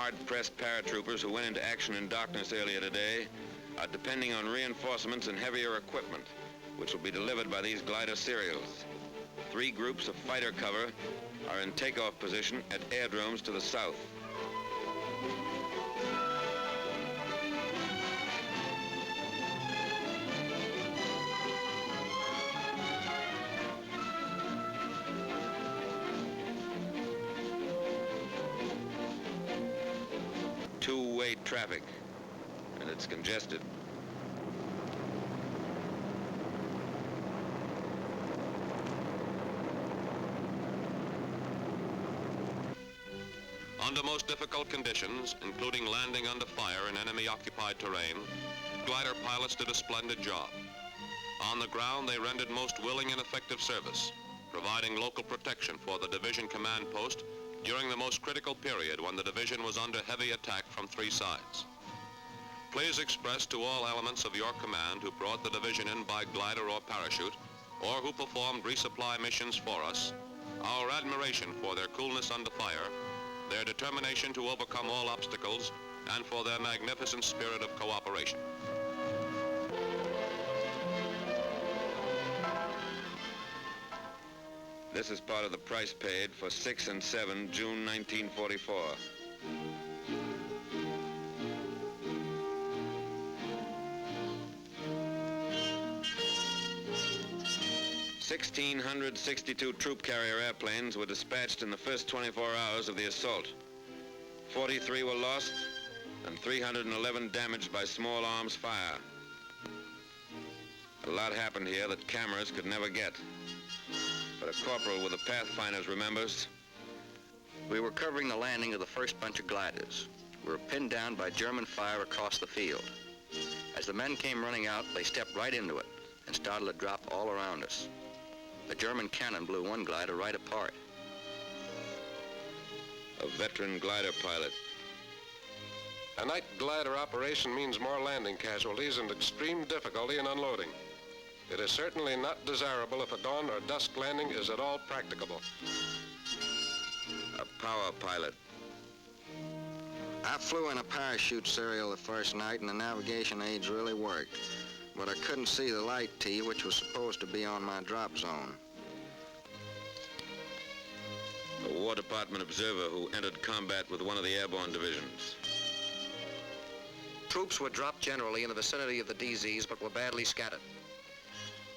hard-pressed paratroopers who went into action in darkness earlier today are depending on reinforcements and heavier equipment, which will be delivered by these glider serials. 3 groups of fighter cover are in takeoff position at airdromes to the south. Two-way traffic, and it's congested. Under most difficult conditions, including landing under fire in enemy-occupied terrain, glider pilots did a splendid job. On the ground, they rendered most willing and effective service, providing local protection for the division command post during the most critical period when the division was under heavy attack from 3 sides. Please express to all elements of your command who brought the division in by glider or parachute, or who performed resupply missions for us, our admiration for their coolness under fire, their determination to overcome all obstacles, and for their magnificent spirit of cooperation. This is part of the price paid for 6 and 7, June 1944. $1,662 troop carrier airplanes were dispatched in the first 24 hours of the assault. 43 were lost and 311 damaged by small arms fire. A lot happened here that cameras could never get. But a corporal with the Pathfinders remembers. We were covering the landing of the first bunch of gliders. We were pinned down by German fire across the field. As the men came running out, they stepped right into it and started to drop all around us. The German cannon blew one glider right apart. A veteran glider pilot. A night glider operation means more landing casualties and extreme difficulty in unloading. It is certainly not desirable if a dawn or dusk landing is at all practicable. A power pilot. I flew in a parachute serial the first night and the navigation aids really worked. But I couldn't see the light T, which was supposed to be on my drop zone. A War Department observer who entered combat with one of the airborne divisions. Troops were dropped generally in the vicinity of the DZs, but were badly scattered.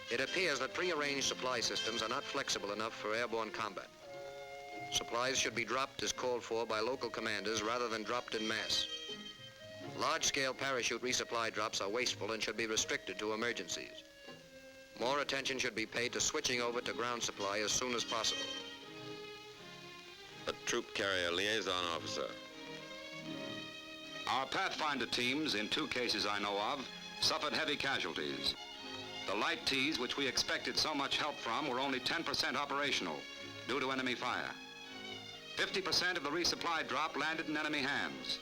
It appears that prearranged supply systems are not flexible enough for airborne combat. Supplies should be dropped as called for by local commanders rather than dropped in mass. Large-scale parachute resupply drops are wasteful and should be restricted to emergencies. More attention should be paid to switching over to ground supply as soon as possible. A troop carrier liaison officer. Our Pathfinder teams, in 2 cases I know of, suffered heavy casualties. The light Ts, which we expected so much help from, were only 10% operational due to enemy fire. 50% of the resupply drop landed in enemy hands.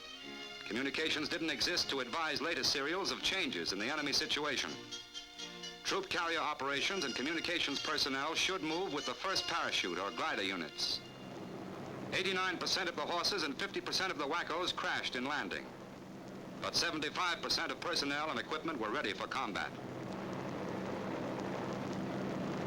Communications didn't exist to advise latest serials of changes in the enemy situation. Troop carrier operations and communications personnel should move with the first parachute or glider units. 89% of the horses and 50% of the wackos crashed in landing. But 75% of personnel and equipment were ready for combat.